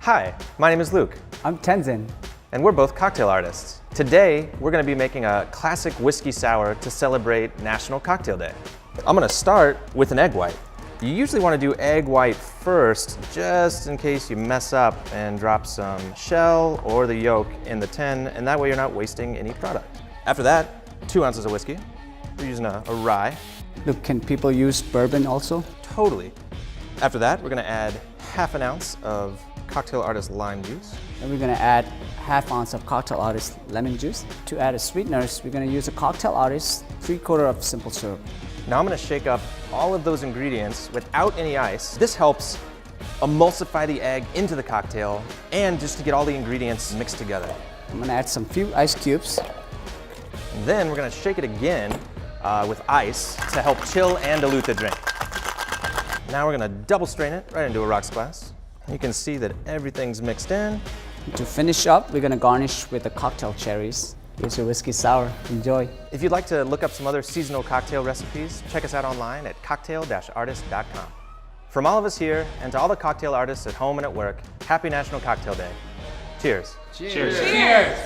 Hi, my name is Luke. I'm Tenzin. And we're both cocktail artists. Today, we're gonna be making a classic whiskey sour to celebrate National Cocktail Day. I'm gonna start with an egg white. You usually wanna do egg white first, just in case you mess up and drop some shell or the yolk in the tin, and that way you're not wasting any product. After that, 2 ounces of whiskey. We're using a rye. Look, can people use bourbon also? Totally. After that, we're gonna add ½ ounce of Cocktail Artist lime juice. Then we're gonna add ½ ounce of Cocktail Artist lemon juice. To add a sweeteners, we're gonna use a Cocktail Artist 3/4 of simple syrup. Now I'm gonna shake up all of those ingredients without any ice. This helps emulsify the egg into the cocktail and just to get all the ingredients mixed together. I'm gonna add some few ice cubes. And then we're gonna shake it again with ice to help chill and dilute the drink. Now we're gonna double strain it right into a rocks glass. You can see that everything's mixed in. To finish up, we're gonna garnish with the cocktail cherries. Here's your whiskey sour. Enjoy. If you'd like to look up some other seasonal cocktail recipes, check us out online at cocktail-artist.com. From all of us here and to all the cocktail artists at home and at work, happy National Cocktail Day. Cheers. Cheers. Cheers.